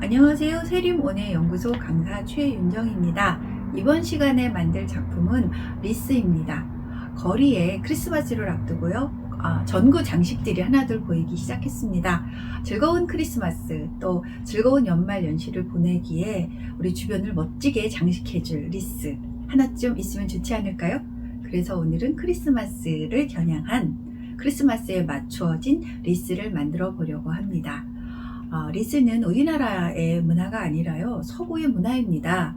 안녕하세요. 세림원의 연구소 강사 최윤정입니다. 이번 시간에 만들 작품은 리스입니다. 거리에 크리스마스를 앞두고요. 전구 장식들이 하나둘 보이기 시작했습니다. 즐거운 크리스마스 또 즐거운 연말 연시를 보내기에 우리 주변을 멋지게 장식해줄 리스 하나쯤 있으면 좋지 않을까요? 그래서 오늘은 크리스마스를 겨냥한 크리스마스에 맞추어진 리스를 만들어 보려고 합니다. 리스는 우리나라의 문화가 아니라요, 서구의 문화입니다.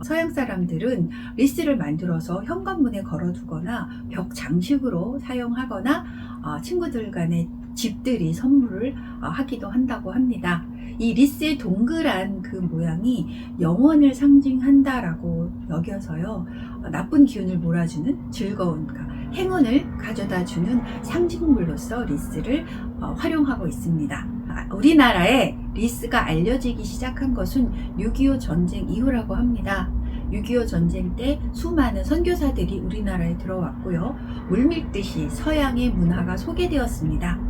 서양 사람들은 리스를 만들어서 현관문에 걸어두거나 벽 장식으로 사용하거나 친구들 간에 집들이 선물을 하기도 한다고 합니다. 이 리스의 동그란 그 모양이 영원을 상징한다라고 여겨서요, 나쁜 기운을 몰아주는 즐거운, 행운을 가져다주는 상징물로서 리스를 활용하고 있습니다. 우리나라에 리스가 알려지기 시작한 것은 6.25 전쟁 이후라고 합니다. 6.25 전쟁 때 수많은 선교사들이 우리나라에 들어왔고요. 물밀듯이 서양의 문화가 소개되었습니다.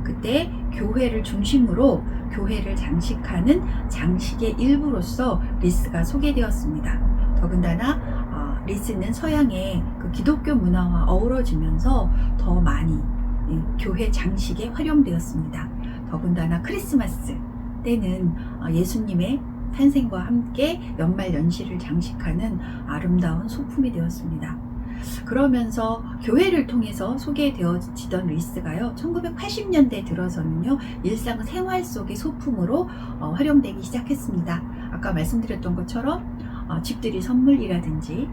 그때 교회를 중심으로 교회를 장식하는 장식의 일부로서 리스가 소개되었습니다. 더군다나 리스는 서양의 그 기독교 문화와 어우러지면서 더 많이 교회 장식에 활용되었습니다. 더군다나 크리스마스 때는 예수님의 탄생과 함께 연말 연시를 장식하는 아름다운 소품이 되었습니다. 그러면서 교회를 통해서 소개되어지던 리스가요, 1980년대 들어서는요, 일상생활 속의 소품으로 활용되기 시작했습니다. 아까 말씀드렸던 것처럼 집들이 선물이라든지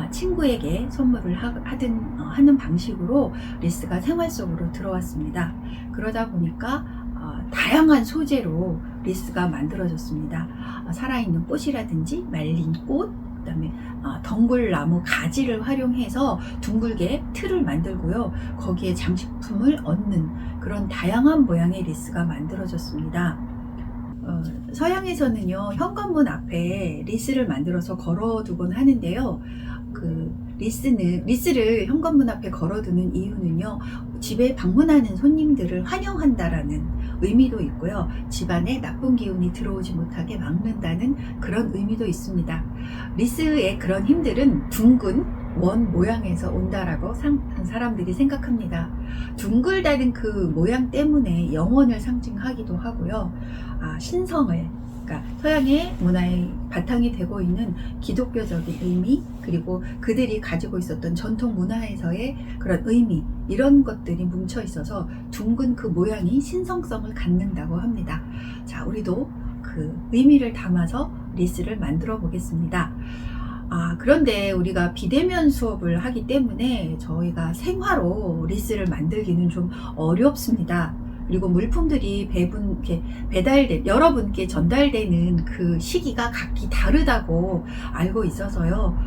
친구에게 선물을 하는 방식으로 리스가 생활 속으로 들어왔습니다. 그러다 보니까 다양한 소재로 리스가 만들어졌습니다. 살아있는 꽃이라든지 말린 꽃, 그 다음에 덩굴나무 가지를 활용해서 둥글게 틀을 만들고요, 거기에 장식품을 얹는 그런 다양한 모양의 리스가 만들어졌습니다. 서양에서는요, 현관문 앞에 리스를 만들어서 걸어두곤 하는데요, 리스를 현관문 앞에 걸어두는 이유는요, 집에 방문하는 손님들을 환영한다라는 의미도 있고요, 집안에 나쁜 기운이 들어오지 못하게 막는다는 그런 의미도 있습니다. 리스의 그런 힘들은 둥근 원 모양에서 온다라고 사람들이 생각합니다. 둥글다는 그 모양 때문에 영혼을 상징하기도 하고요, 신성을, 그러니까 서양의 문화의 바탕이 되고 있는 기독교적인 의미, 그리고 그들이 가지고 있었던 전통 문화에서의 그런 의미, 이런 것들이 뭉쳐 있어서 둥근 그 모양이 신성성을 갖는다고 합니다. 자, 우리도 그 의미를 담아서 리스를 만들어 보겠습니다. 그런데 우리가 비대면 수업을 하기 때문에 저희가 생화로 리스를 만들기는 좀 어렵습니다. 그리고 물품들이 여러분께 전달되는 그 시기가 각기 다르다고 알고 있어서요,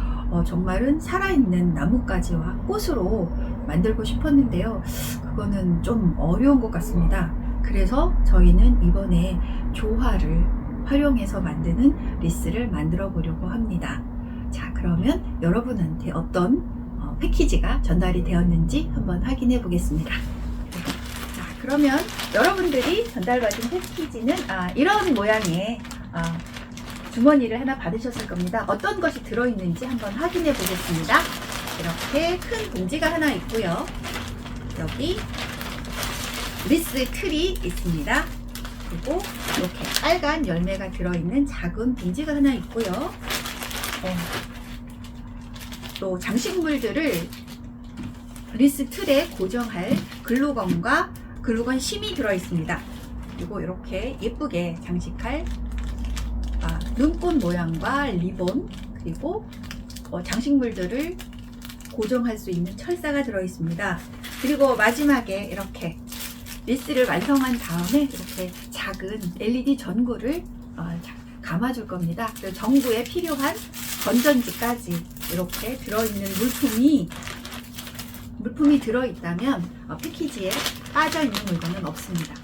정말은 살아있는 나뭇가지와 꽃으로 만들고 싶었는데요, 그거는 좀 어려운 것 같습니다. 그래서 저희는 이번에 조화를 활용해서 만드는 리스를 만들어 보려고 합니다. 자, 그러면 여러분한테 어떤 패키지가 전달이 되었는지 한번 확인해 보겠습니다. 그러면 여러분들이 전달받은 패키지는 이런 모양의 주머니를 하나 받으셨을 겁니다. 어떤 것이 들어있는지 한번 확인해 보겠습니다. 이렇게 큰 봉지가 하나 있고요, 여기 리스 틀이 있습니다. 그리고 이렇게 빨간 열매가 들어있는 작은 봉지가 하나 있고요, 또 장식물들을 리스 틀에 고정할 글루건과 글루건 심이 들어있습니다. 그리고 이렇게 예쁘게 장식할 눈꽃 모양과 리본, 그리고 장식물들을 고정할 수 있는 철사가 들어있습니다. 그리고 마지막에 이렇게 리스를 완성한 다음에 이렇게 작은 LED 전구를 감아줄 겁니다. 그리고 전구에 필요한 건전지까지 이렇게 들어있는 물품이 들어있다면 패키지에 빠져있는 물건은 없습니다.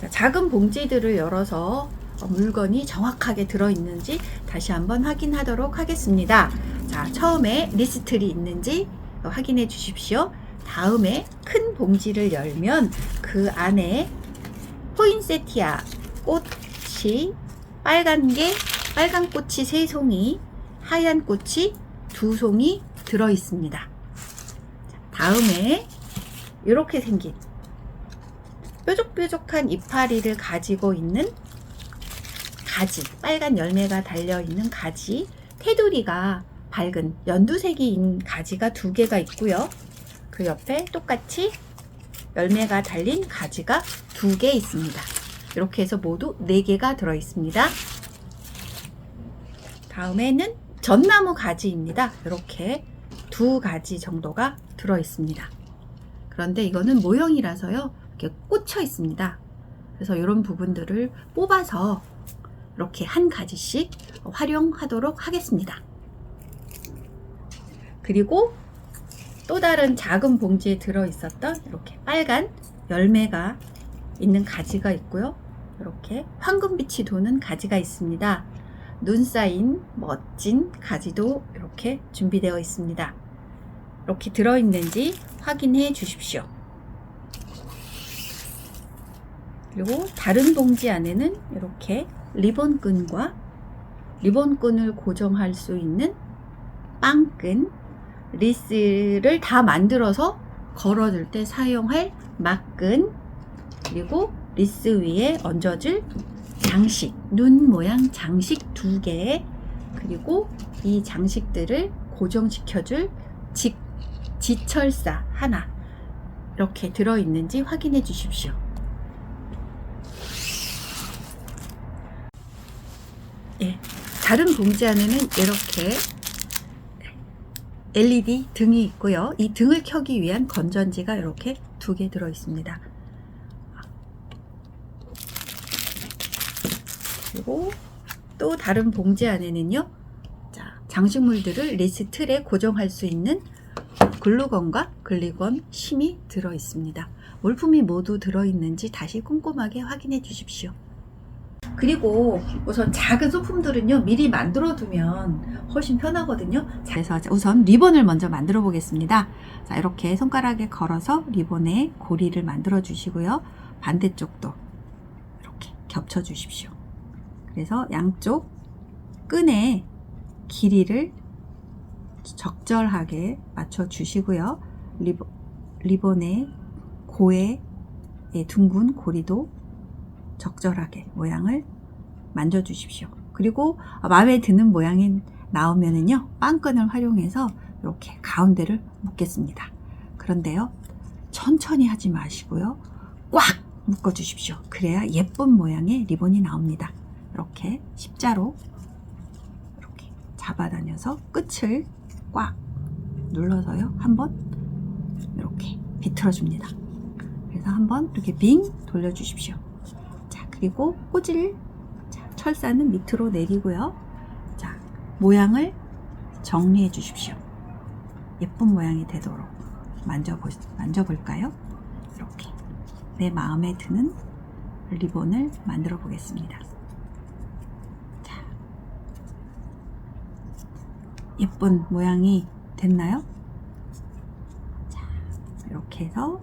자, 작은 봉지들을 열어서 물건이 정확하게 들어있는지 다시 한번 확인하도록 하겠습니다. 자, 처음에 리스틀이 있는지 확인해 주십시오. 다음에 큰 봉지를 열면 그 안에 포인세티아 꽃이 빨간 꽃이 3송이, 하얀 꽃이 2송이 들어 있습니다. 다음에 이렇게 생긴 뾰족뾰족한 이파리를 가지고 있는 가지, 빨간 열매가 달려있는 가지, 테두리가 밝은 연두색인 가지가 2개가 있고요. 그 옆에 똑같이 열매가 달린 가지가 2개 있습니다. 이렇게 해서 모두 4개가 들어 있습니다. 다음에는 전나무 가지입니다. 이렇게 2가지 정도가 들어 있습니다. 그런데 이거는 모형이라서요, 이렇게 꽂혀 있습니다. 그래서 이런 부분들을 뽑아서 이렇게 한 가지씩 활용하도록 하겠습니다. 그리고 또 다른 작은 봉지에 들어 있었던 이렇게 빨간 열매가 있는 가지가 있고요. 이렇게 황금빛이 도는 가지가 있습니다. 눈 쌓인 멋진 가지도 이렇게 준비되어 있습니다. 이렇게 들어있는지 확인해 주십시오. 그리고 다른 봉지 안에는 이렇게 리본끈과 리본끈을 고정할 수 있는 빵끈, 리스를 다 만들어서 걸어줄 때 사용할 막끈, 그리고 리스 위에 얹어줄 장식, 눈 모양 장식 2개, 그리고 이 장식들을 고정시켜줄 지철사 하나, 이렇게 들어있는지 확인해 주십시오. 예, 다른 봉지 안에는 이렇게 LED 등이 있고요. 이 등을 켜기 위한 건전지가 이렇게 2개 들어 있습니다. 그리고 또 다른 봉지 안에는요, 장식물들을 리스 틀에 고정할 수 있는 글루건과 글리건 심이 들어 있습니다. 물품이 모두 들어 있는지 다시 꼼꼼하게 확인해 주십시오. 그리고 우선 작은 소품들은요, 미리 만들어 두면 훨씬 편하거든요. 그래서 우선 리본을 먼저 만들어 보겠습니다. 자, 이렇게 손가락에 걸어서 리본에 고리를 만들어 주시고요. 반대쪽도 이렇게 겹쳐 주십시오. 그래서 양쪽 끈에 길이를 적절하게 맞춰 주시고요. 리본의 고에 둥근 고리도 적절하게 모양을 만져 주십시오. 그리고 마음에 드는 모양이 나오면은요, 빵끈을 활용해서 이렇게 가운데를 묶겠습니다. 그런데요, 천천히 하지 마시고요, 꽉 묶어 주십시오. 그래야 예쁜 모양의 리본이 나옵니다. 이렇게 십자로 이렇게 잡아다녀서 끝을 꽉 눌러서요, 한번 이렇게 비틀어 줍니다. 그래서 한번 이렇게 빙 돌려 주십시오. 자, 그리고 꽂을 철사는 밑으로 내리고요. 자, 모양을 정리해 주십시오. 예쁜 모양이 되도록 만져볼까요? 이렇게 내 마음에 드는 리본을 만들어 보겠습니다. 자, 예쁜 모양이 됐나요? 자, 이렇게 해서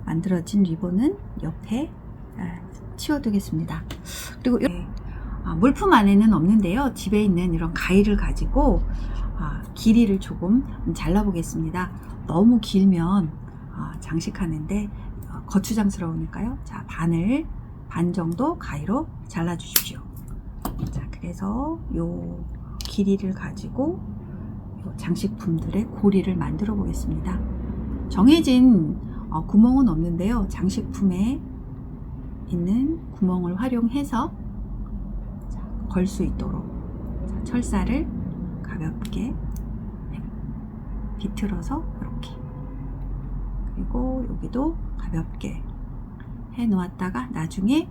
만들어진 리본은 옆에 치워두겠습니다. 그리고 물품 안에는 없는데요, 집에 있는 이런 가위를 가지고 길이를 조금 잘라 보겠습니다. 너무 길면 장식하는데 거추장스러우니까요. 자, 반 정도 가위로 잘라 주십시오. 자, 그래서 요 길이를 가지고 요 장식품들의 고리를 만들어 보겠습니다. 정해진 구멍은 없는데요, 장식품에 있는 구멍을 활용해서 걸 수 있도록 철사를 가볍게 비틀어서 이렇게, 그리고 여기도 가볍게 해 놓았다가 나중에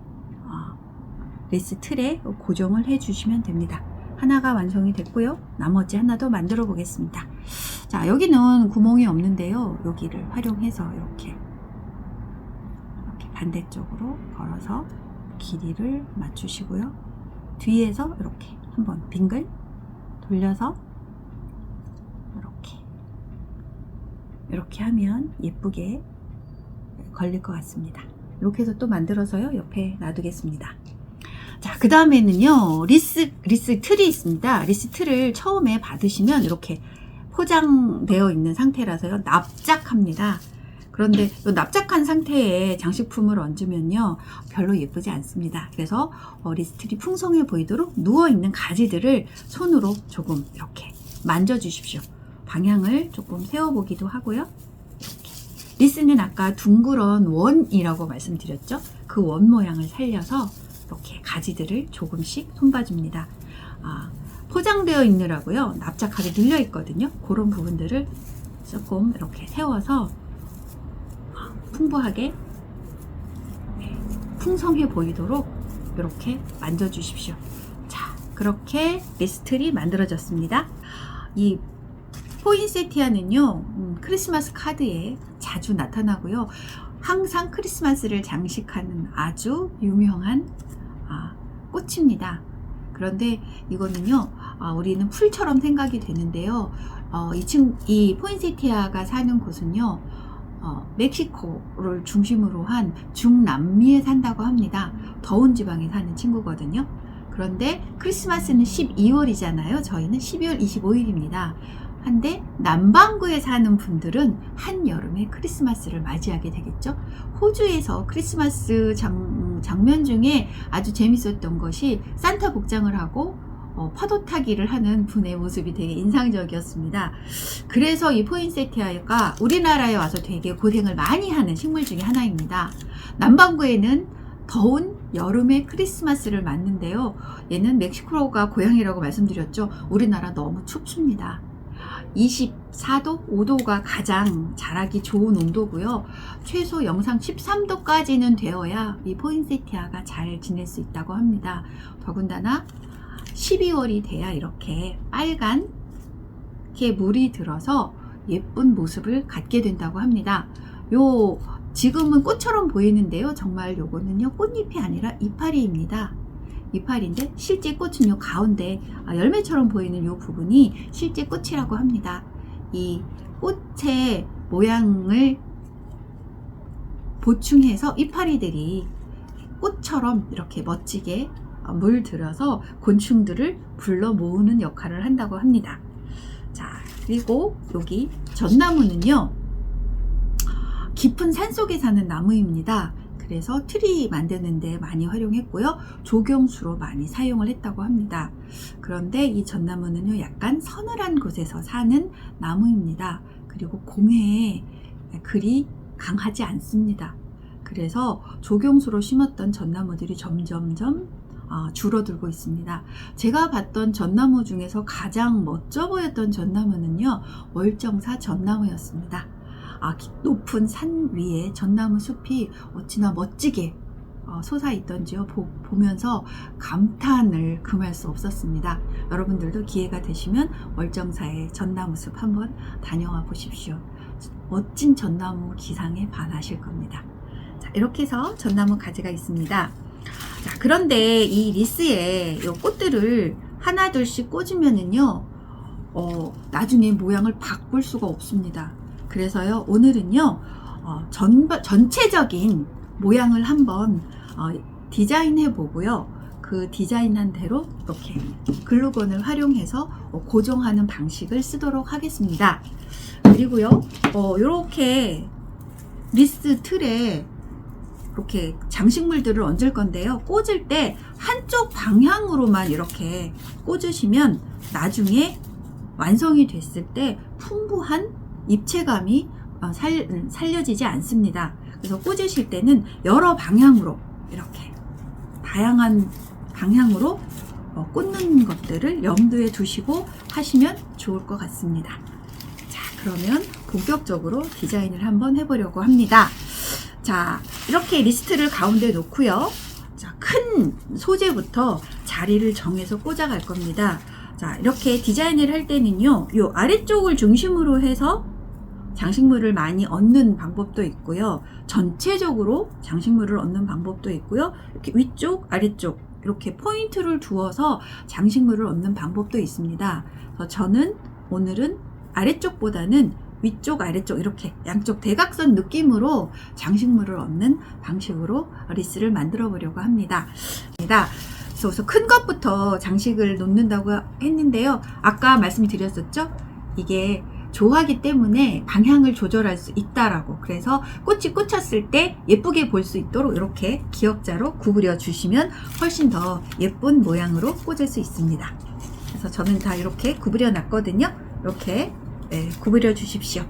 레스 틀에 고정을 해 주시면 됩니다. 하나가 완성이 됐고요, 나머지 하나 더 만들어 보겠습니다. 자, 여기는 구멍이 없는데요, 여기를 활용해서 이렇게 반대쪽으로 걸어서 길이를 맞추시고요, 뒤에서 이렇게 한번 빙글 돌려서 이렇게 하면 예쁘게 걸릴 것 같습니다. 이렇게 해서 또 만들어서요, 옆에 놔두겠습니다. 자, 그 다음에는요, 리스 틀이 있습니다. 리스 틀을 처음에 받으시면 이렇게 포장되어 있는 상태라서요, 납작합니다. 그런데 이 납작한 상태에 장식품을 얹으면요, 별로 예쁘지 않습니다. 그래서 리스 틀이 풍성해 보이도록 누워있는 가지들을 손으로 조금 이렇게 만져주십시오. 방향을 조금 세워보기도 하고요. 이렇게. 리스는 아까 둥그런 원이라고 말씀드렸죠. 그 원 모양을 살려서 이렇게 가지들을 조금씩 손봐줍니다. 포장되어 있느라고요, 납작하게 눌려 있거든요. 그런 부분들을 조금 이렇게 세워서 풍부하게, 풍성해 보이도록 이렇게 만져주십시오. 자, 그렇게 리스틀이 만들어졌습니다. 이 포인세티아는요, 크리스마스 카드에 자주 나타나고요, 항상 크리스마스를 장식하는 아주 유명한 꽃입니다. 그런데 이거는요, 우리는 풀처럼 생각이 되는데요, 이 포인세티아가 사는 곳은요, 멕시코를 중심으로 한 중남미에 산다고 합니다. 더운 지방에 사는 친구거든요. 그런데 크리스마스는 12월이잖아요. 저희는 12월 25일입니다. 한데 남반구에 사는 분들은 한여름에 크리스마스를 맞이하게 되겠죠. 호주에서 크리스마스 장면 중에 아주 재밌었던 것이 산타 복장을 하고 파도 타기를 하는 분의 모습이 되게 인상적이었습니다. 그래서 이 포인세티아가 우리나라에 와서 되게 고생을 많이 하는 식물 중에 하나입니다. 남반구에는 더운 여름에 크리스마스를 맞는데요, 얘는 멕시코가 고향이라고 말씀드렸죠. 우리나라 너무 춥습니다. 24도, 5도가 가장 자라기 좋은 온도고요. 최소 영상 13도까지는 되어야 이 포인세티아가 잘 지낼 수 있다고 합니다. 더군다나 12월이 돼야 이렇게 빨갛게 물이 들어서 예쁜 모습을 갖게 된다고 합니다. 지금은 꽃처럼 보이는데요, 정말 요거는요, 꽃잎이 아니라 이파리입니다. 이파리인데 실제 꽃은 요 가운데 열매처럼 보이는 요 부분이 실제 꽃이라고 합니다. 이 꽃의 모양을 보충해서 이파리들이 꽃처럼 이렇게 멋지게 물들어서 곤충들을 불러 모으는 역할을 한다고 합니다. 자, 그리고 여기 전나무는요, 깊은 산속에 사는 나무입니다. 그래서 트리 만드는 데 많이 활용했고요, 조경수로 많이 사용을 했다고 합니다. 그런데 이 전나무는요, 약간 서늘한 곳에서 사는 나무입니다. 그리고 공해에 그리 강하지 않습니다. 그래서 조경수로 심었던 전나무들이 점점점 줄어들고 있습니다. 제가 봤던 전나무 중에서 가장 멋져 보였던 전나무는요, 월정사 전나무였습니다. 높은 산 위에 전나무 숲이 어찌나 멋지게 솟아있던지요, 보면서 감탄을 금할 수 없었습니다. 여러분들도 기회가 되시면 월정사의 전나무 숲 한번 다녀와 보십시오. 멋진 전나무 기상에 반하실 겁니다. 자, 이렇게 해서 전나무 가지가 있습니다. 자, 그런데 이 리스에 이 꽃들을 하나 둘씩 꽂으면은요, 나중에 모양을 바꿀 수가 없습니다. 그래서요, 오늘은요, 전체적인 모양을 한번 디자인해 보고요, 그 디자인한 대로 이렇게 글루건을 활용해서 고정하는 방식을 쓰도록 하겠습니다. 그리고요, 이렇게 리스 틀에 이렇게 장식물들을 얹을 건데요, 꽂을 때 한쪽 방향으로만 이렇게 꽂으시면 나중에 완성이 됐을 때 풍부한 입체감이 살려지지 않습니다. 그래서 꽂으실 때는 여러 방향으로, 이렇게 다양한 방향으로 꽂는 것들을 염두에 두시고 하시면 좋을 것 같습니다. 자, 그러면 본격적으로 디자인을 한번 해보려고 합니다. 자, 이렇게 리스트를 가운데 놓고요, 자, 큰 소재부터 자리를 정해서 꽂아 갈 겁니다. 자, 이렇게 디자인을 할 때는요, 요 아래쪽을 중심으로 해서 장식물을 많이 얹는 방법도 있고요, 전체적으로 장식물을 얹는 방법도 있고요, 이렇게 위쪽, 아래쪽 이렇게 포인트를 두어서 장식물을 얹는 방법도 있습니다. 그래서 저는 오늘은 아래쪽보다는 위쪽, 아래쪽 이렇게 양쪽 대각선 느낌으로 장식물을 얹는 방식으로 리스를 만들어 보려고 합니다. 그래서 우선 큰 것부터 장식을 놓는다고 했는데요. 아까 말씀드렸었죠? 이게 조화기 때문에 방향을 조절할 수 있다라고. 그래서 꽃이 꽂혔을 때 예쁘게 볼 수 있도록 이렇게 기역자로 구부려 주시면 훨씬 더 예쁜 모양으로 꽂을 수 있습니다. 그래서 저는 다 이렇게 구부려 놨거든요. 이렇게 구부려 주십시오.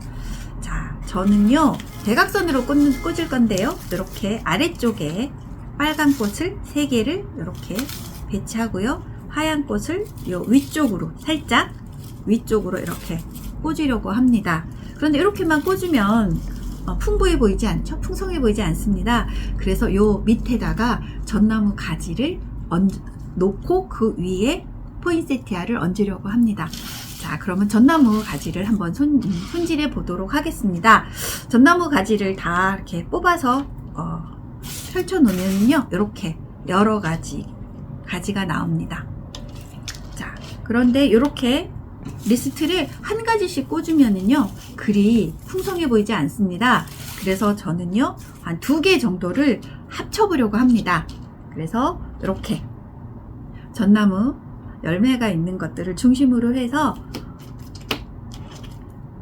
자, 저는요 대각선으로 꽂을 건데요. 이렇게 아래쪽에 빨간 꽃을 3개를 이렇게 배치하고요. 하얀 꽃을 요 위쪽으로 살짝 위쪽으로 이렇게 꽂으려고 합니다. 그런데 이렇게만 꽂으면 풍부해 보이지 않죠? 풍성해 보이지 않습니다. 그래서 요 밑에다가 전나무 가지를 놓고 그 위에 포인세티아를 얹으려고 합니다. 자, 그러면 전나무 가지를 한번 손질해 보도록 하겠습니다. 전나무 가지를 다 이렇게 뽑아서 펼쳐 놓으면요 이렇게 여러 가지 가지가 나옵니다. 자, 그런데 이렇게 리스트를 한 가지씩 꽂으면은요 글이 풍성해 보이지 않습니다. 그래서 저는요 한 2개 정도를 합쳐 보려고 합니다. 그래서 이렇게 전나무 열매가 있는 것들을 중심으로 해서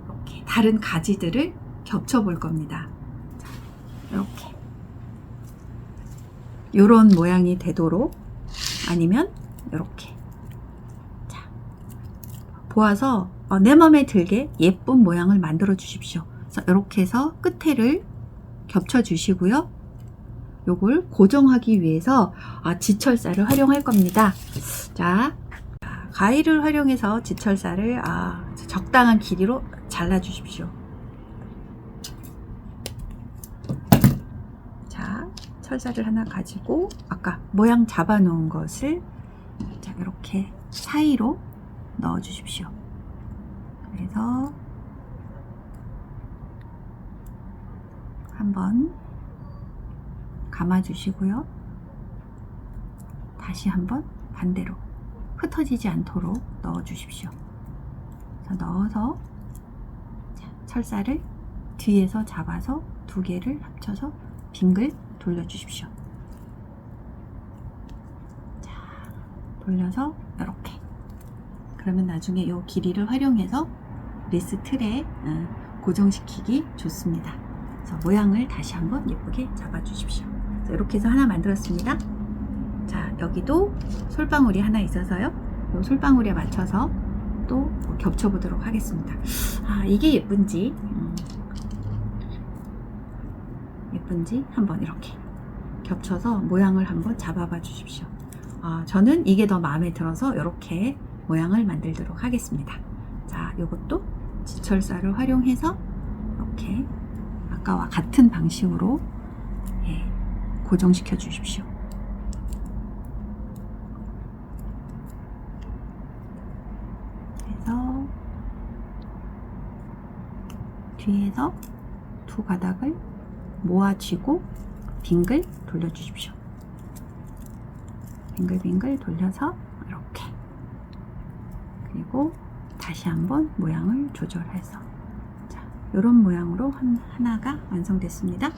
이렇게 다른 가지들을 겹쳐 볼 겁니다. 자, 이렇게 요런 모양이 되도록, 아니면 이렇게 보아서 내 맘에 들게 예쁜 모양을 만들어 주십시오. 그래서 이렇게 해서 끝에를 겹쳐 주시고요. 요걸 고정하기 위해서 지철사를 활용할 겁니다. 자, 가위를 활용해서 지철사를 적당한 길이로 잘라 주십시오. 자, 철사를 하나 가지고 아까 모양 잡아 놓은 것을 자, 이렇게 사이로 넣어 주십시오. 그래서 한번 감아 주시고요. 다시 한번 반대로 흩어지지 않도록 넣어 주십시오. 넣어서 철사를 뒤에서 잡아서 2개를 합쳐서 빙글 돌려 주십시오. 자, 돌려서 이렇게. 그러면 나중에 이 길이를 활용해서 레스 틀에 고정시키기 좋습니다. 그래서 모양을 다시 한번 예쁘게 잡아 주십시오. 이렇게 해서 하나 만들었습니다. 자, 여기도 솔방울이 하나 있어서요. 이 솔방울에 맞춰서 또 겹쳐 보도록 하겠습니다. 이게 예쁜지 한번 이렇게 겹쳐서 모양을 한번 잡아봐 주십시오. 저는 이게 더 마음에 들어서 이렇게 모양을 만들도록 하겠습니다. 자, 이것도 지철사를 활용해서 이렇게 아까와 같은 방식으로 고정시켜 주십시오. 그래서 뒤에서 2 가닥을 모아쥐고 빙글 돌려 주십시오. 빙글빙글 돌려서 이렇게, 그리고 다시 한번 모양을 조절해서, 자, 이런 모양으로 하나가 완성됐습니다.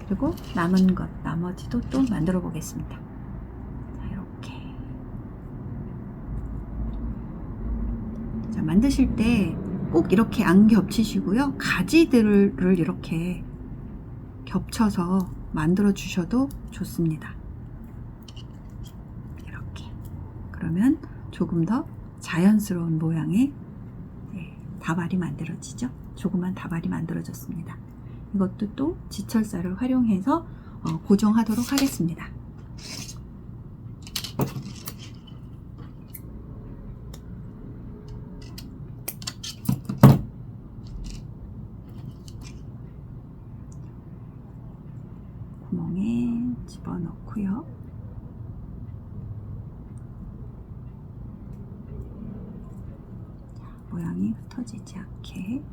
그리고 남은 것, 나머지도 또 만들어 보겠습니다. 자, 이렇게. 자, 만드실 때 꼭 이렇게 안 겹치시고요. 가지들을 이렇게 겹쳐서 만들어 주셔도 좋습니다. 이렇게. 그러면 조금 더 자연스러운 모양의 다발이 만들어지죠. 조그만 다발이 만들어졌습니다. 이것도 또 지철사를 활용해서 고정하도록 하겠습니다. 구멍에 집어넣고요. 모양이 흩어지지 않게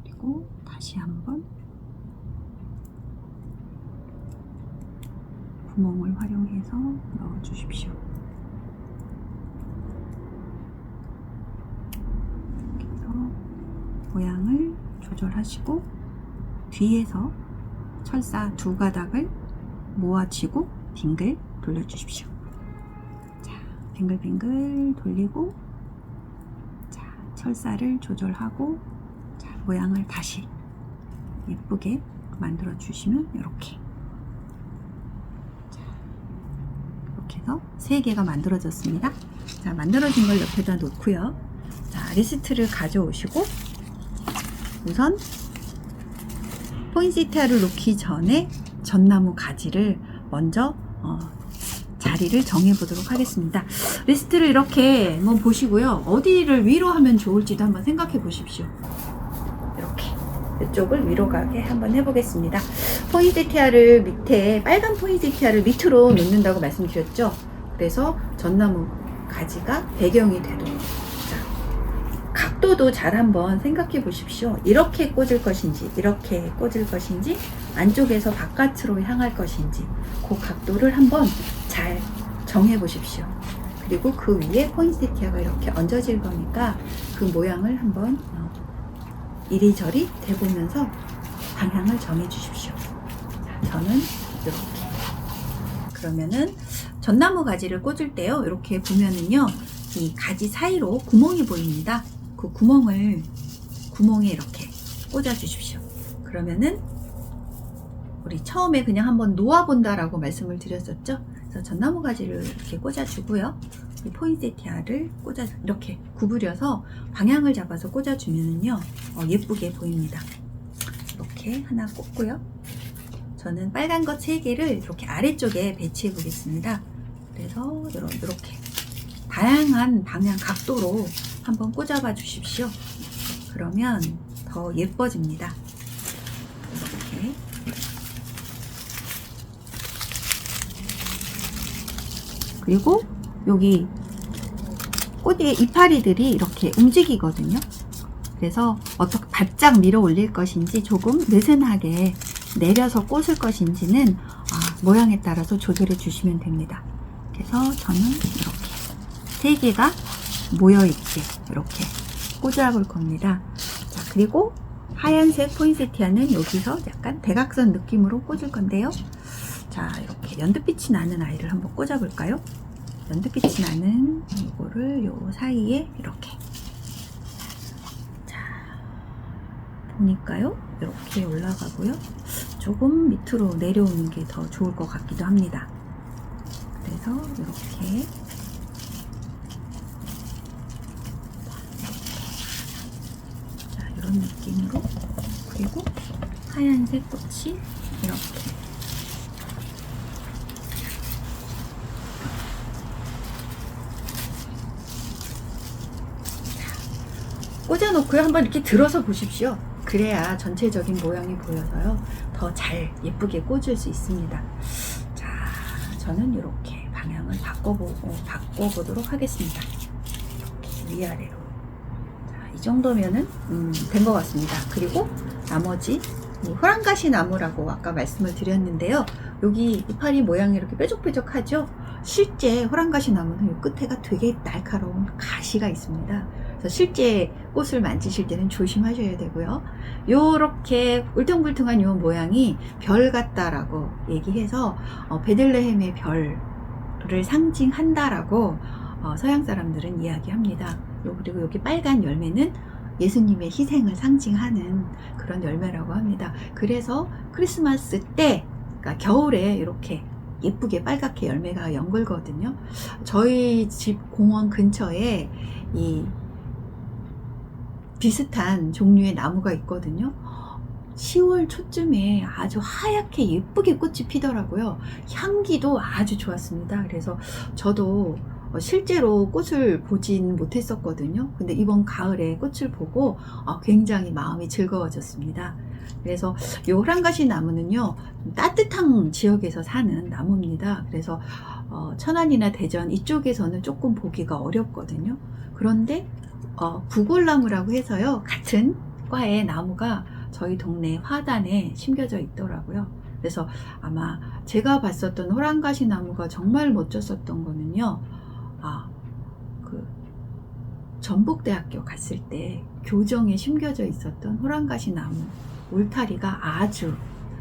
그리고 다시 한번 구멍을 활용해서 넣어 주십시오. 모양을 조절하시고 뒤에서 철사 두 가닥을 모아쥐고 빙글 돌려주십시오. 자, 빙글빙글 돌리고, 자, 철사를 조절하고, 자, 모양을 다시 예쁘게 만들어 주시면 이렇게, 자, 이렇게 해서 3개가 만들어졌습니다. 자, 만들어진 걸 옆에다 놓고요. 자, 리스트를 가져오시고, 우선 포인세티아를 놓기 전에 전나무 가지를 먼저 자리를 정해 보도록 하겠습니다. 리스트를 이렇게 한번 보시고요. 어디를 위로 하면 좋을지도 한번 생각해 보십시오. 이렇게 이쪽을 위로 가게 한번 해보겠습니다. 포인세티아를 밑에, 빨간 포인세티아를 밑으로 놓는다고 말씀드렸죠. 그래서 전나무 가지가 배경이 되도록, 각도도 잘 한번 생각해 보십시오. 이렇게 꽂을 것인지, 이렇게 꽂을 것인지, 안쪽에서 바깥으로 향할 것인지, 그 각도를 한번 잘 정해 보십시오. 그리고 그 위에 포인세티아가 이렇게 얹어질 거니까 그 모양을 한번 이리저리 대보면서 방향을 정해 주십시오. 자, 저는 이렇게. 그러면은 전나무 가지를 꽂을 때요, 이렇게 보면은요, 이 가지 사이로 구멍이 보입니다. 그 구멍에 이렇게 꽂아 주십시오. 그러면은 우리 처음에 그냥 한번 놓아 본다라고 말씀을 드렸었죠. 그래서 전나무 가지를 이렇게 꽂아 주고요. 포인세티아를 꽂아, 이렇게 구부려서 방향을 잡아서 꽂아 주면은요, 예쁘게 보입니다. 이렇게 하나 꽂고요. 저는 빨간 것 3개를 이렇게 아래쪽에 배치해 보겠습니다. 그래서 이렇게 다양한 방향 각도로 한번 꽂아봐 주십시오. 그러면 더 예뻐집니다. 이렇게. 그리고 여기 꽃의 이파리들이 이렇게 움직이거든요. 그래서 어떻게 바짝 밀어 올릴 것인지, 조금 느슨하게 내려서 꽂을 것인지는 모양에 따라서 조절해 주시면 됩니다. 그래서 저는 이렇게 3개가 모여있게 이렇게 꽂아 볼 겁니다. 자, 그리고 하얀색 포인세티아는 여기서 약간 대각선 느낌으로 꽂을 건데요. 자, 이렇게 연두빛이 나는 아이를 한번 꽂아 볼까요? 연두빛이 나는 이거를 요 사이에 이렇게, 자, 보니까요, 이렇게 올라가고요. 조금 밑으로 내려오는 게 더 좋을 것 같기도 합니다. 그래서 이렇게, 자, 이런 느낌으로. 그리고 하얀색 꽃이 이렇게, 꽂아놓고요, 한번 이렇게 들어서 보십시오. 그래야 전체적인 모양이 보여서요, 더 잘 예쁘게 꽂을 수 있습니다. 자, 저는 이렇게 방향을 바꿔보도록 하겠습니다. 이렇게 위아래로. 자, 이 정도면은 된 것 같습니다. 그리고 나머지 호랑가시 나무라고 아까 말씀을 드렸는데요. 여기 이파리 모양이 이렇게 뾰족뾰족하죠? 실제 호랑가시 나무는 이 끝에가 되게 날카로운 가시가 있습니다. 그래서 실제 꽃을 만지실 때는 조심하셔야 되고요. 요렇게 울퉁불퉁한 요 모양이 별 같다라고 얘기해서 베들레헴의 별을 상징한다라고 서양 사람들은 이야기합니다. 그리고 여기 빨간 열매는 예수님의 희생을 상징하는 그런 열매라고 합니다. 그래서 크리스마스 때, 그러니까 겨울에 이렇게 예쁘게 빨갛게 열매가 연글거든요. 저희 집 공원 근처에 이 비슷한 종류의 나무가 있거든요. 10월 초쯤에 아주 하얗게 예쁘게 꽃이 피더라고요. 향기도 아주 좋았습니다. 그래서 저도 실제로 꽃을 보진 못했었거든요. 근데 이번 가을에 꽃을 보고 굉장히 마음이 즐거워졌습니다. 그래서 이 호랑가시 나무는요, 따뜻한 지역에서 사는 나무입니다. 그래서 천안이나 대전 이쪽에서는 조금 보기가 어렵거든요. 그런데 구골나무라고 해서요, 같은 과의 나무가 저희 동네 화단에 심겨져 있더라고요. 그래서 아마 제가 봤었던 호랑가시 나무가 정말 멋졌었던 거는요, 그 전북대학교 갔을 때 교정에 심겨져 있었던 호랑가시 나무 울타리가 아주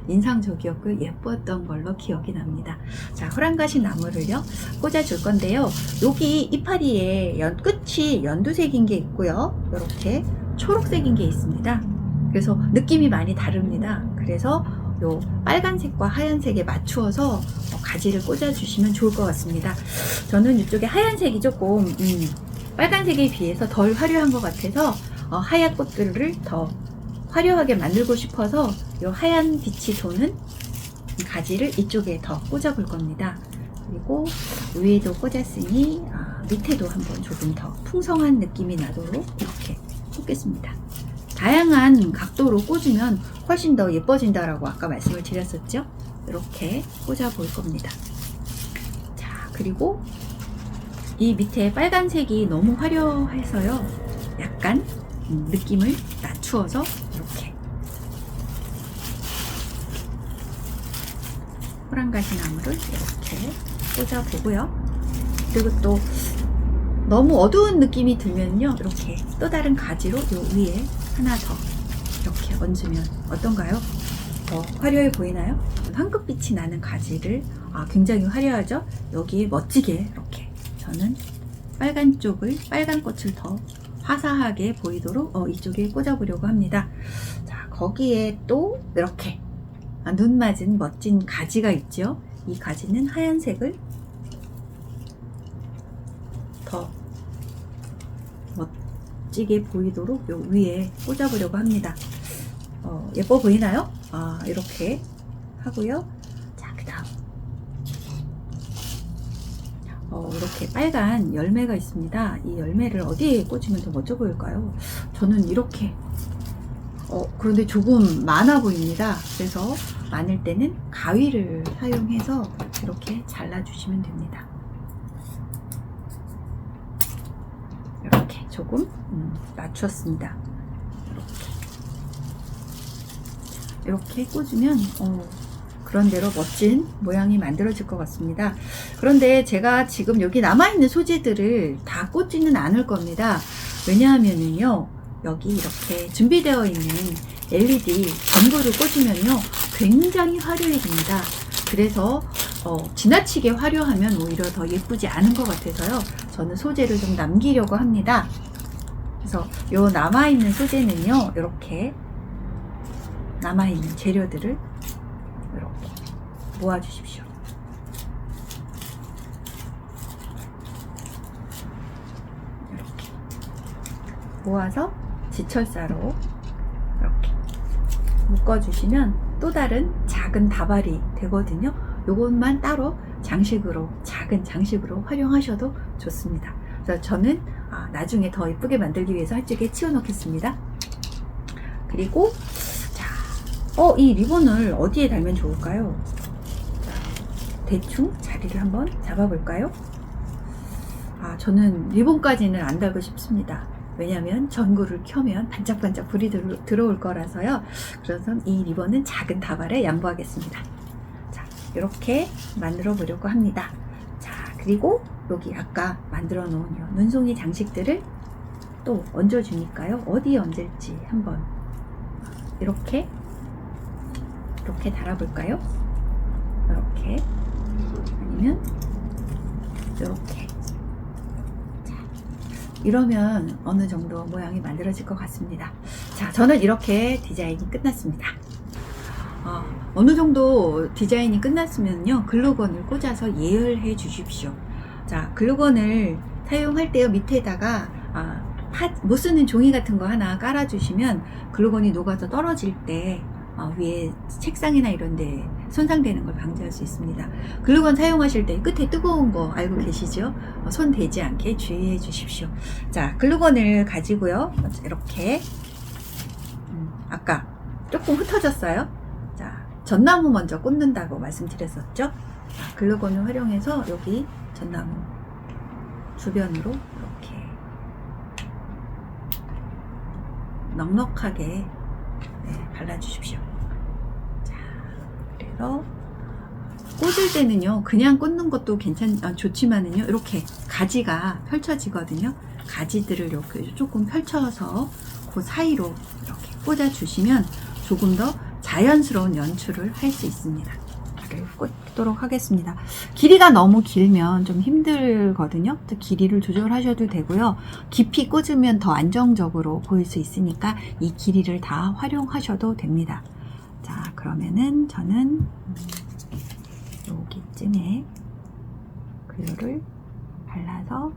인상적이었고 예뻤던 걸로 기억이 납니다. 자, 호랑가시 나무를요 꽂아줄 건데요. 여기 이파리에 끝이 연두색인 게 있고요, 이렇게 초록색인 게 있습니다. 그래서 느낌이 많이 다릅니다. 그래서 요 빨간색과 하얀색에 맞추어서 가지를 꽂아주시면 좋을 것 같습니다. 저는 이쪽에 하얀색이 조금 빨간색에 비해서 덜 화려한 것 같아서 하얀 꽃들을 더 화려하게 만들고 싶어서 이 하얀 빛이 도는 가지를 이쪽에 더 꽂아 볼 겁니다. 그리고 위에도 꽂았으니 밑에도 한번 조금 더 풍성한 느낌이 나도록 이렇게 꽂겠습니다. 다양한 각도로 꽂으면 훨씬 더 예뻐진다라고 아까 말씀을 드렸었죠. 이렇게 꽂아 볼 겁니다. 자, 그리고 이 밑에 빨간색이 너무 화려해서요, 약간 느낌을 낮추어서 이렇게 호랑가시 나무를 이렇게 꽂아 보고요. 그리고 또 너무 어두운 느낌이 들면요, 이렇게 또 다른 가지로 요 위에 하나 더 이렇게 얹으면 어떤가요? 더 화려해 보이나요? 황금빛이 나는 가지를 굉장히 화려하죠? 여기에 멋지게 이렇게 저는 빨간 꽃을 더 화사하게 보이도록 이쪽에 꽂아보려고 합니다. 자, 거기에 또 이렇게 눈 맞은 멋진 가지가 있죠. 이 가지는 하얀색을 더 멋지게 보이도록 요 위에 꽂아보려고 합니다. 예뻐 보이나요? 이렇게 하고요. 자, 그 다음 이렇게 빨간 열매가 있습니다. 이 열매를 어디에 꽂으면 더 멋져 보일까요? 저는 이렇게 그런데 조금 많아 보입니다. 그래서 많을 때는 가위를 사용해서 이렇게 잘라주시면 됩니다. 이렇게 조금 낮췄습니다. 이렇게 꽂으면 그런대로 멋진 모양이 만들어질 것 같습니다. 그런데 제가 지금 여기 남아있는 소재들을 다 꽂지는 않을 겁니다. 왜냐하면요, 여기 이렇게 준비되어 있는 LED 전구를 꽂으면요 굉장히 화려해집니다. 그래서 지나치게 화려하면 오히려 더 예쁘지 않은 것 같아서요, 저는 소재를 좀 남기려고 합니다. 그래서 요 남아있는 소재는요, 이렇게 남아있는 재료들을 이렇게 모아주십시오. 이렇게 모아서 지철사로 이렇게 묶어주시면 또 다른 작은 다발이 되거든요. 요것만 따로 장식으로, 작은 장식으로 활용하셔도 좋습니다. 그래서 저는 나중에 더 예쁘게 만들기 위해서 한쪽에 치워 놓겠습니다. 그리고 이 리본을 어디에 달면 좋을까요? 자, 대충 자리를 한번 잡아볼까요? 저는 리본까지는 안 달고 싶습니다. 왜냐하면 전구를 켜면 반짝반짝 불이 들어올 거라서요. 그래서 이 리본은 작은 다발에 양보하겠습니다. 자, 이렇게 만들어 보려고 합니다. 자, 그리고 여기 아까 만들어 놓은 눈송이 장식들을 또 얹어주니까요, 어디에 얹을지 한번 이렇게 달아볼까요? 이렇게, 아니면 이렇게. 자, 이러면 어느 정도 모양이 만들어질 것 같습니다. 자, 저는 이렇게 디자인이 끝났습니다. 어느 정도 디자인이 끝났으면요, 글루건을 꽂아서 예열해 주십시오. 자, 글루건을 사용할 때요, 밑에다가 못 쓰는 종이 같은 거 하나 깔아주시면 글루건이 녹아서 떨어질 때 위에 책상이나 이런 데 손상되는 걸 방지할 수 있습니다. 글루건 사용하실 때 끝에 뜨거운 거 알고 계시죠? 손 대지 않게 주의해 주십시오. 자, 글루건을 가지고요, 이렇게 아까 조금 흩어졌어요. 자, 전나무 먼저 꽂는다고 말씀드렸었죠? 자, 글루건을 활용해서 여기 전나무 주변으로 이렇게 넉넉하게 발라주십시오. 자, 그래서 꽂을 때는요, 그냥 꽂는 것도 좋지만은요, 이렇게 가지가 펼쳐지거든요. 가지들을 이렇게 조금 펼쳐서 그 사이로 이렇게 꽂아주시면 조금 더 자연스러운 연출을 할 수 있습니다. 를 꽂도록 하겠습니다. 길이가 너무 길면 좀 힘들거든요. 또 길이를 조절하셔도 되고요. 깊이 꽂으면 더 안정적으로 보일 수 있으니까 이 길이를 다 활용하셔도 됩니다. 자, 그러면은 저는 여기쯤에 글루를 발라서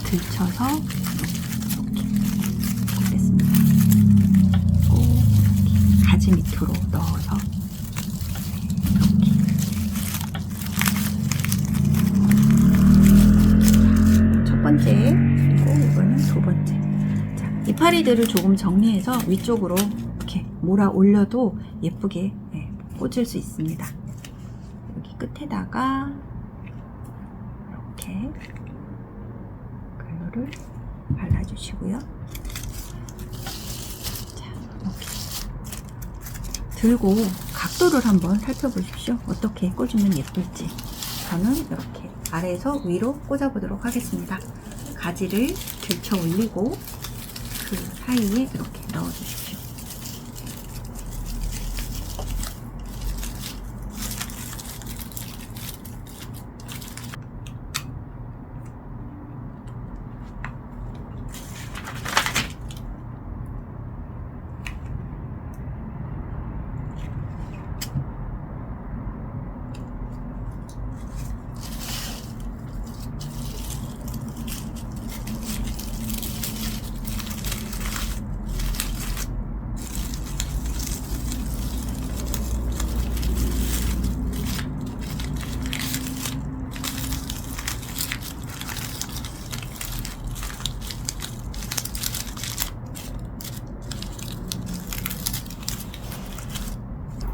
들쳐서 이렇게 꽂겠습니다. 그리고 이렇게 가지 밑으로 넣어서 이렇게 첫 번째, 그리고 이거는 두 번째. 자, 이파리들을 조금 정리해서 위쪽으로 이렇게 몰아 올려도 예쁘게 꽂을 수 있습니다. 여기 끝에다가 이렇게 글루를 발라주시고요. 자, 이렇게 들고 각도를 한번 살펴보십시오. 어떻게 꽂으면 예쁠지. 저는 이렇게 아래에서 위로 꽂아보도록 하겠습니다. 가지를 들쳐 올리고 그 사이에 이렇게 넣어주십시오.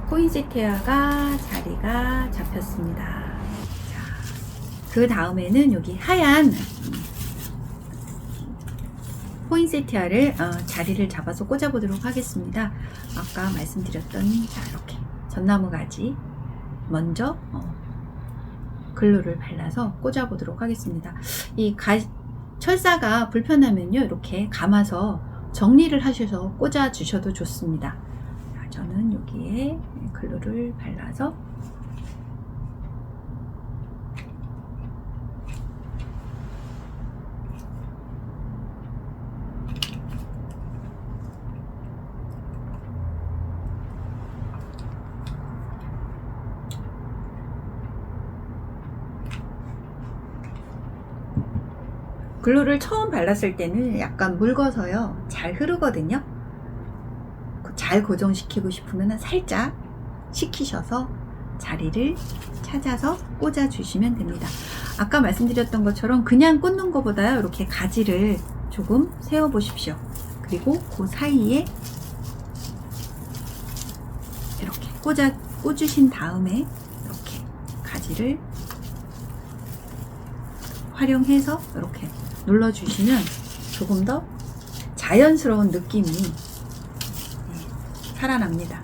포인세티아가 자리가 잡혔습니다. 자, 그 다음에는 여기 하얀 포인세티아를 자리를 잡아서 꽂아보도록 하겠습니다. 아까 말씀드렸던 자, 이렇게 전나무 가지 먼저 글루를 발라서 꽂아보도록 하겠습니다. 이 철사가 불편하면요, 이렇게 감아서 정리를 하셔서 꽂아주셔도 좋습니다. 저는 여기에 글루를 발라서 글루를 처음 발랐을 때는 약간 묽어서요, 잘 흐르거든요. 잘 고정시키고 싶으면 살짝 식히셔서 자리를 찾아서 꽂아 주시면 됩니다. 아까 말씀드렸던 것처럼 그냥 꽂는 것보다요, 이렇게 가지를 조금 세워 보십시오. 그리고 그 사이에 이렇게 꽂으신 다음에 이렇게 가지를 활용해서 이렇게 눌러주시면 조금 더 자연스러운 느낌이 살아납니다.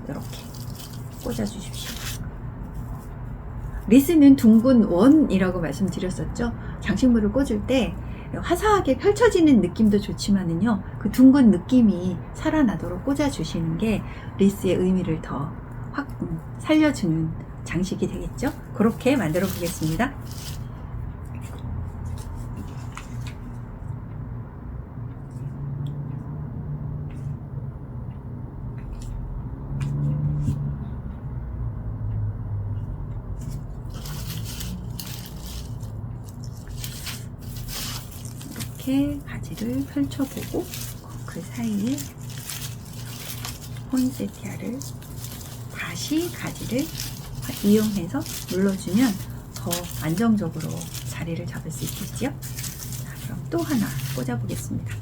이렇게 꽂아주십시오. 리스는 둥근 원이라고 말씀드렸었죠. 장식물을 꽂을 때 화사하게 펼쳐지는 느낌도 좋지만은요, 그 둥근 느낌이 살아나도록 꽂아주시는 게 리스의 의미를 더 확 살려주는 장식이 되겠죠. 그렇게 만들어 보겠습니다. 이렇게 가지를 펼쳐보고 그 사이에 포인세티아를 다시 가지를 이용해서 눌러주면 더 안정적으로 자리를 잡을 수 있겠죠. 자, 그럼 또 하나 꽂아 보겠습니다.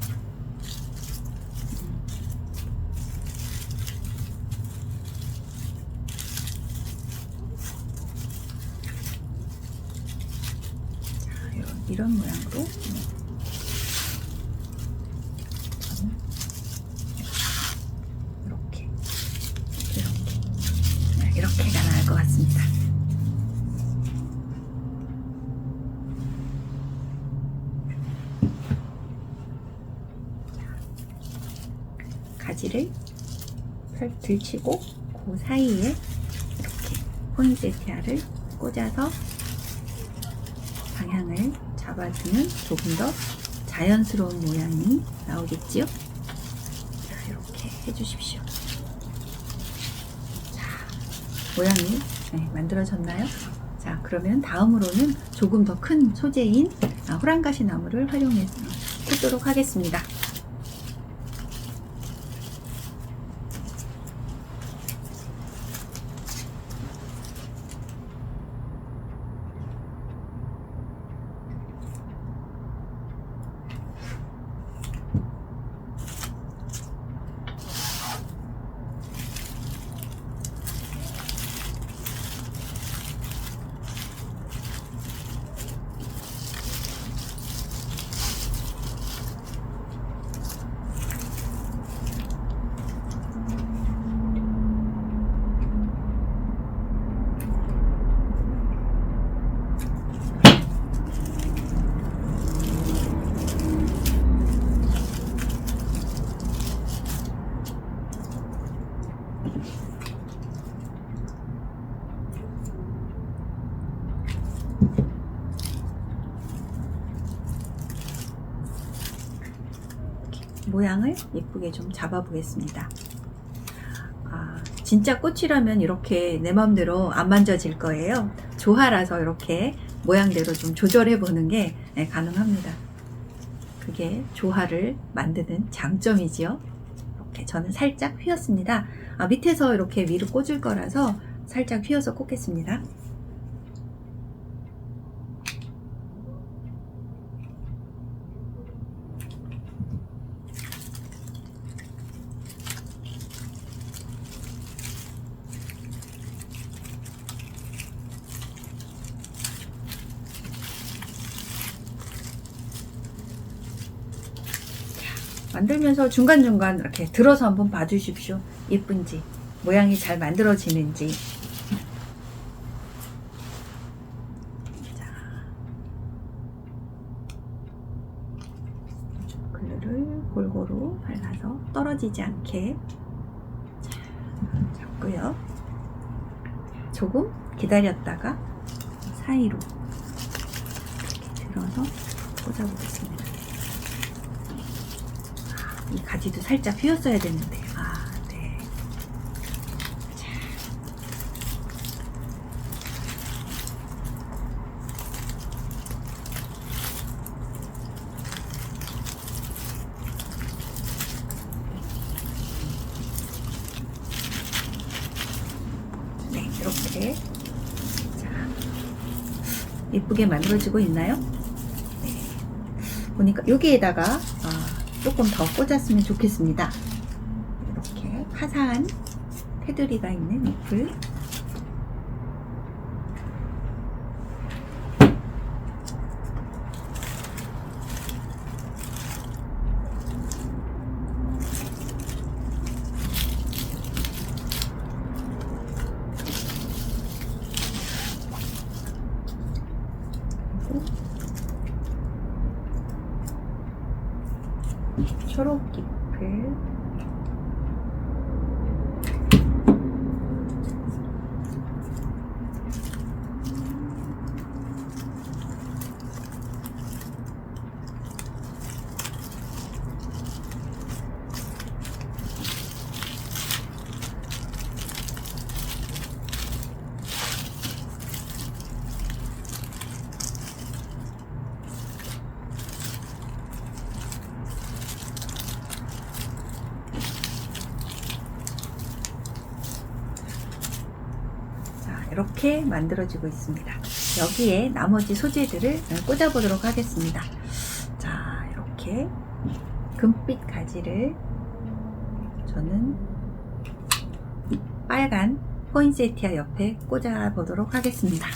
자, 이런 모양으로 이렇게가 나을 것 같습니다. 가지를 들치고 그 사이에 이렇게 포인세티아를 꽂아서 방향을 잡아주면 조금 더 자연스러운 모양이 나오겠지요? 자, 이렇게 해주십시오. 자, 모양이 만들어졌나요? 자, 그러면 다음으로는 조금 더 큰 소재인 호랑가시 나무를 활용해서 꽂도록 하겠습니다. 모양을 예쁘게 좀 잡아 보겠습니다. 진짜 꽃이라면 이렇게 내 맘대로 안 만져질 거예요. 조화라서 이렇게 모양대로 좀 조절해 보는 게 가능합니다. 그게 조화를 만드는 장점이지요. 이렇게 저는 살짝 휘었습니다. 밑에서 이렇게 위로 꽂을 거라서 살짝 휘어서 꽂겠습니다. 만들면서 중간중간 이렇게 들어서 한번 봐주십시오. 예쁜지, 모양이 잘 만들어지는지. 자, 글루를 골고루 발라서 떨어지지 않게 잡고요. 조금 기다렸다가 사이로 이렇게 들어서 꽂아보겠습니다. 이 가지도 살짝 휘었어야 되는데, 네. 네, 이렇게. 자, 예쁘게 만들어지고 있나요? 네. 보니까 여기에다가 조금 더 꽂았으면 좋겠습니다. 이렇게 화사한 테두리가 있는 잎을 초록잎을 이렇게 만들어지고 있습니다. 여기에 나머지 소재들을 꽂아 보도록 하겠습니다. 자, 이렇게 금빛 가지를 저는 빨간 포인세티아 옆에 꽂아 보도록 하겠습니다.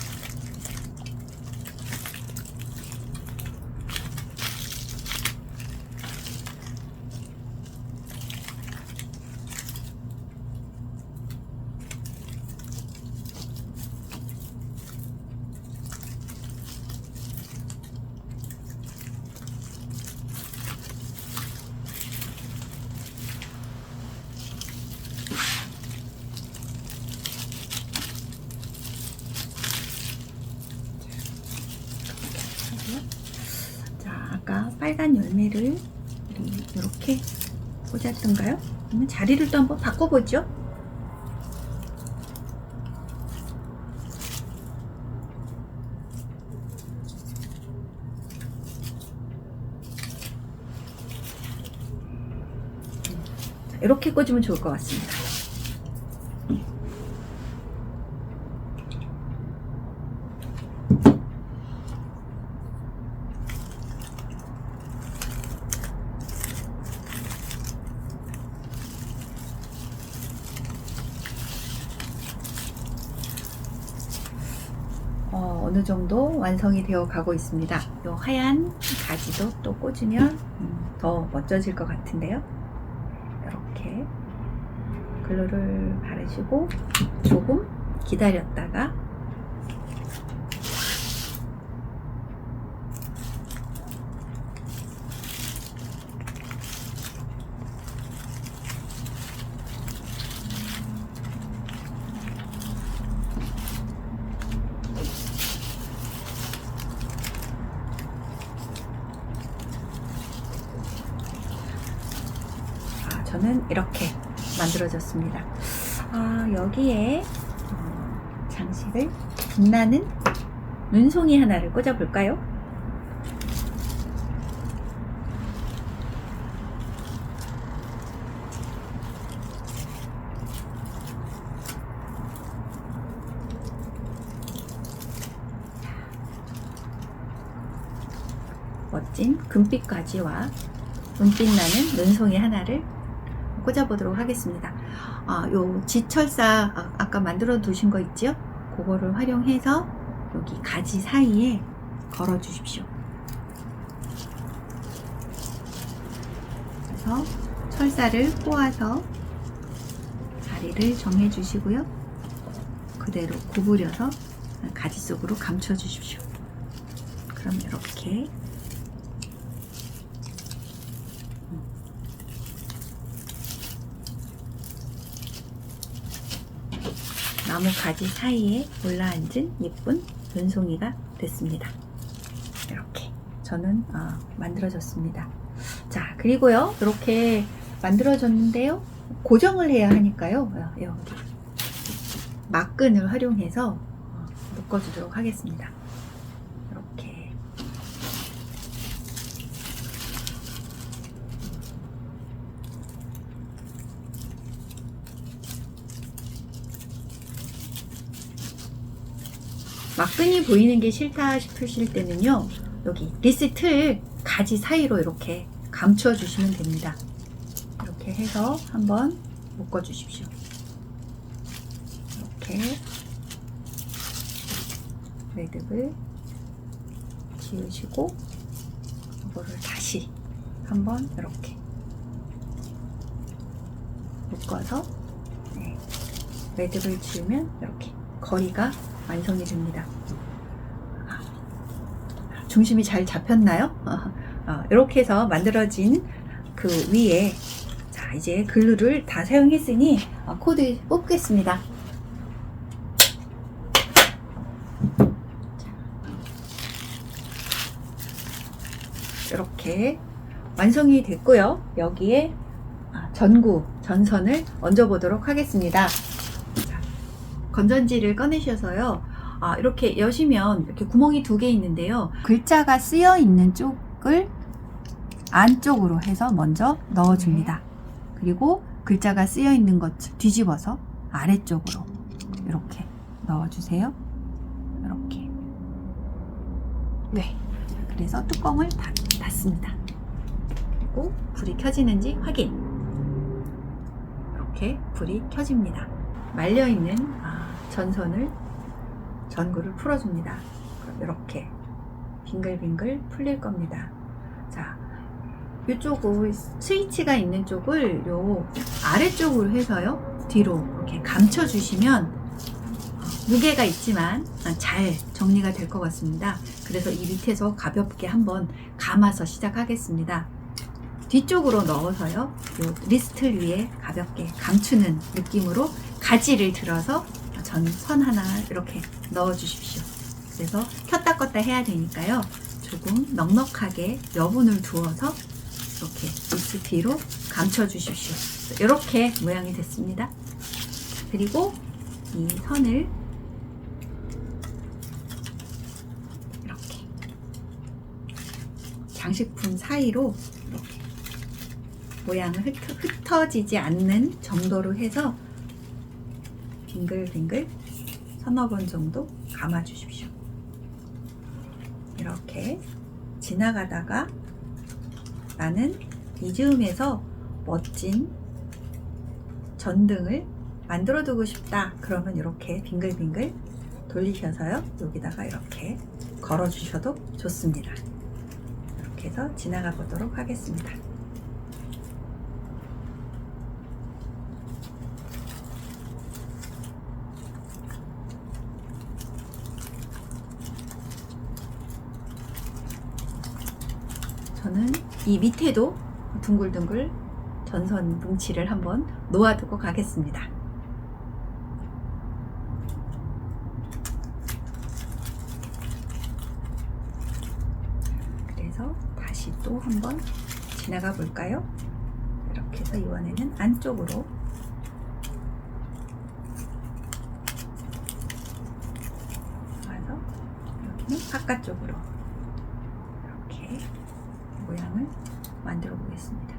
빨간 열매를 이렇게 꽂았던가요? 그러면 자리를 또 한번 바꿔보죠. 이렇게 꽂으면 좋을 것 같습니다. 어느 정도 완성이 되어 가고 있습니다. 이 하얀 가지도 또 꽂으면 더 멋져질 것 같은데요. 이렇게 글루를 바르시고 조금 기다렸다가 저는 이렇게 만들어졌습니다. 여기에 장식을 빛나는 눈송이 하나를 꽂아 볼까요? 멋진 금빛 가지와 은빛 나는 눈송이 하나를 꽂아보도록 하겠습니다. 요 지철사 아까 만들어 두신 거 있죠? 그거를 활용해서 여기 가지 사이에 걸어 주십시오. 그래서 철사를 꼬아서 자리를 정해 주시고요. 그대로 구부려서 가지 속으로 감춰 주십시오. 그럼 이렇게 나무 가지 사이에 올라앉은 예쁜 눈송이가 됐습니다. 이렇게 저는 만들어졌습니다. 자, 그리고요, 이렇게 만들어졌는데요, 고정을 해야 하니까요, 여기 막끈을 활용해서 묶어주도록 하겠습니다. 이렇게 막끈이 보이는 게 싫다 싶으실 때는요, 여기 리스 틀 가지 사이로 이렇게 감춰 주시면 됩니다. 이렇게 해서 한번 묶어 주십시오. 이렇게 매듭을 지우시고 이거를 다시 한번 이렇게 묶어서 매듭을 지우면 이렇게 거리가 완성이 됩니다. 중심이 잘 잡혔나요? 이렇게 해서 만들어진 그 위에, 자, 이제 글루를 다 사용했으니 코드 뽑겠습니다. 이렇게 완성이 됐고요. 여기에 전선을 얹어 보도록 하겠습니다. 건전지를 꺼내셔서요, 이렇게 여시면 이렇게 구멍이 2개 있는데요, 글자가 쓰여 있는 쪽을 안쪽으로 해서 먼저 넣어줍니다. 그리고 글자가 쓰여 있는 것 뒤집어서 아래쪽으로 이렇게 넣어주세요. 이렇게. 네. 그래서 뚜껑을 닫습니다. 그리고 불이 켜지는지 확인. 이렇게 불이 켜집니다. 말려있는 전구를 풀어줍니다. 그럼 이렇게 빙글빙글 풀릴 겁니다. 자, 이쪽을 스위치가 있는 쪽을 요 아래쪽으로 해서요, 뒤로 이렇게 감춰 주시면 무게가 있지만 잘 정리가 될 것 같습니다. 그래서 이 밑에서 가볍게 한번 감아서 시작하겠습니다. 뒤쪽으로 넣어서요, 요 리스틀 위에 가볍게 감추는 느낌으로 가지를 들어서 선 하나 이렇게 넣어 주십시오. 그래서 켰다 껐다 해야 되니까요, 조금 넉넉하게 여분을 두어서 이렇게 리스 뒤로 감춰 주십시오. 이렇게 모양이 됐습니다. 그리고 이 선을 이렇게 장식품 사이로 이렇게 모양을 흩어지지 않는 정도로 해서 빙글빙글 서너 번 정도 감아 주십시오. 이렇게 지나가다가 나는 이 즈음에서 멋진 전등을 만들어 두고 싶다. 그러면 이렇게 빙글빙글 돌리셔서요. 여기다가 이렇게 걸어 주셔도 좋습니다. 이렇게 해서 지나가 보도록 하겠습니다. 저는 이 밑에도 둥글둥글 전선 뭉치를 한번 놓아두고 가겠습니다. 그래서 다시 또 한번 지나가 볼까요? 이렇게 해서 이번에는 안쪽으로 와서 여기는 바깥쪽으로 이렇게 모양을 만들어 보겠습니다.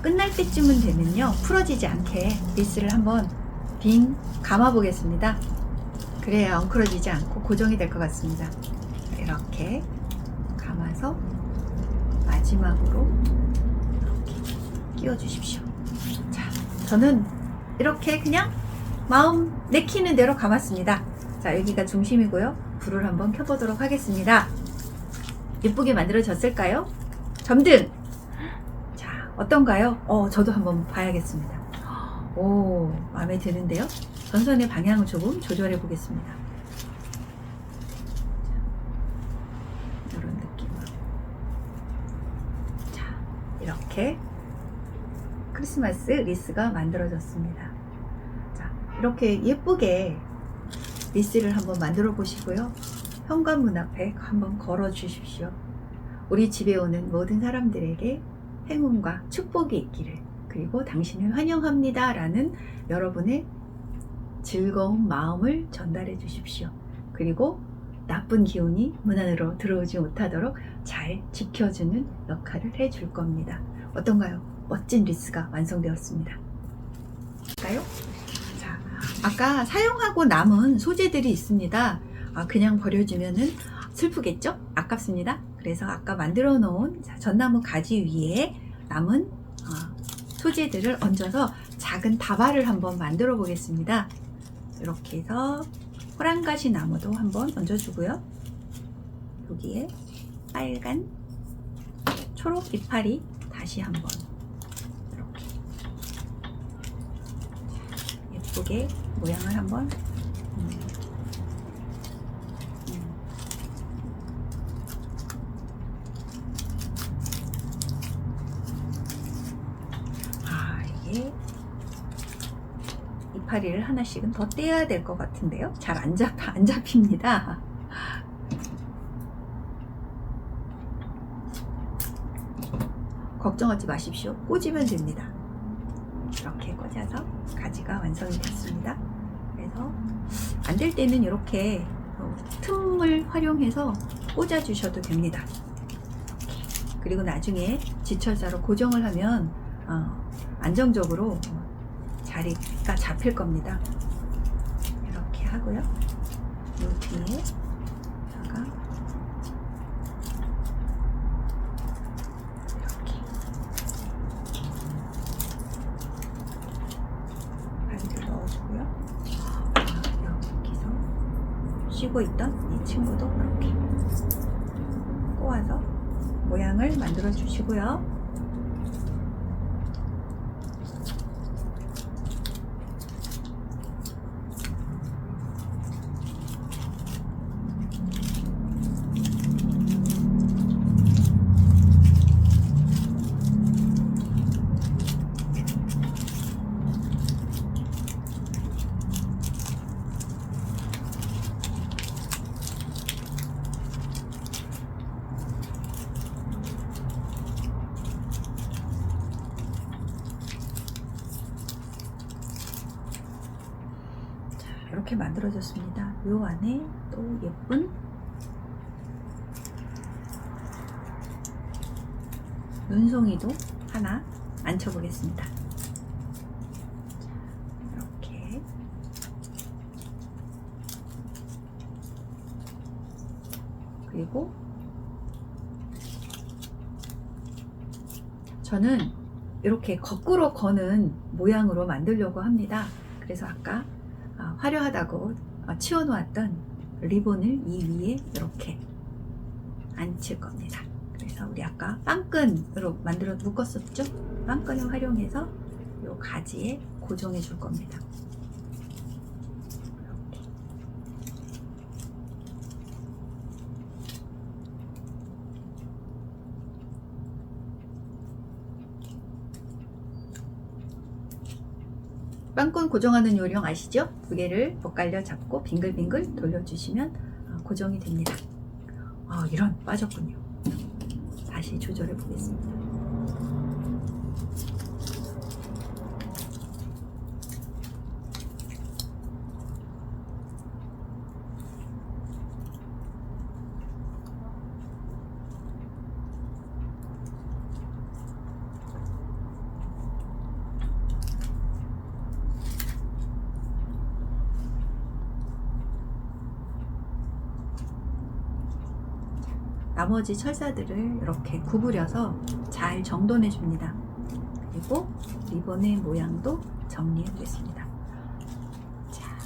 끝날 때쯤은 되면요, 풀어지지 않게 리스를 한번 빙 감아 보겠습니다. 그래야 엉클어지지 않고 고정이 될 것 같습니다. 이렇게 감아서 마지막으로 이렇게 끼워 주십시오. 자, 저는 이렇게 그냥 마음 내키는 대로 감았습니다. 자, 여기가 중심이고요. 불을 한번 켜보도록 하겠습니다. 예쁘게 만들어졌을까요? 점등! 자, 어떤가요? 저도 한번 봐야겠습니다. 오, 마음에 드는데요? 전선의 방향을 조금 조절해 보겠습니다. 이런 느낌으로. 자, 이렇게 크리스마스 리스가 만들어졌습니다. 자, 이렇게 예쁘게 리스를 한번 만들어 보시고요. 현관문 앞에 한번 걸어 주십시오. 우리 집에 오는 모든 사람들에게 행운과 축복이 있기를, 그리고 당신을 환영합니다 라는 여러분의 즐거운 마음을 전달해 주십시오. 그리고 나쁜 기운이 문 안으로 들어오지 못하도록 잘 지켜주는 역할을 해줄 겁니다. 어떤가요? 멋진 리스가 완성되었습니다. 볼까요? 자, 아까 사용하고 남은 소재들이 있습니다. 그냥 버려주면은 슬프겠죠? 아깝습니다. 그래서 아까 만들어 놓은 전나무 가지 위에 남은 소재들을 얹어서 작은 다발을 한번 만들어 보겠습니다. 이렇게 해서 호랑가시 나무도 한번 얹어주고요. 여기에 빨간 초록 이파리 다시 한번 이렇게 예쁘게 모양을 한번 이게 이파리를 하나씩은 더 떼야 될 것 같은데요. 잘 안 잡힙니다. 걱정하지 마십시오. 꽂으면 됩니다. 이렇게 꽂아서 가지가 완성이 됐습니다. 그래서 안 될 때는 이렇게 틈을 활용해서 꽂아 주셔도 됩니다. 그리고 나중에 지철사로 고정을 하면 안정적으로 자리가 잡힐 겁니다. 이렇게 하고요. 이 뒤에다가 이렇게 바위를 넣어주고요. 여기서 쉬고 있던 이 친구도 이렇게 꼬아서 모양을 만들어 주시고요. 이렇게 만들어졌습니다. 요 안에 또 예쁜 눈송이도 하나 앉혀보겠습니다. 이렇게 그리고 저는 이렇게 거꾸로 거는 모양으로 만들려고 합니다. 그래서 아까 화려하다고 치워놓았던 리본을 이 위에 이렇게 앉힐 겁니다. 그래서 우리 아까 빵끈으로 만들어 묶었었죠? 빵끈을 활용해서 이 가지에 고정해 줄 겁니다. 이렇게. 빵끈 고정하는 요령 아시죠? 두 개를 엇갈려 잡고 빙글빙글 돌려주시면 고정이 됩니다. 이런 빠졌군요. 다시 조절해 보겠습니다. 나머지 철사들을 이렇게 구부려서 잘 정돈해 줍니다. 그리고 리본의 모양도 정리해 보겠습니다. 자,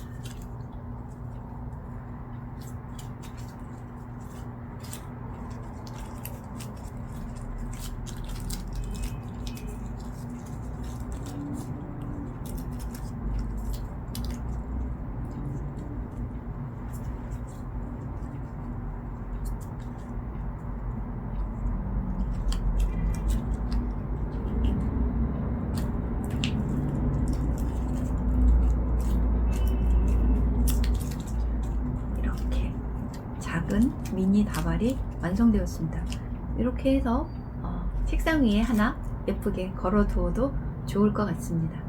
작은 미니 다발이 완성되었습니다. 이렇게 해서 책상 위에 하나 예쁘게 걸어 두어도 좋을 것 같습니다.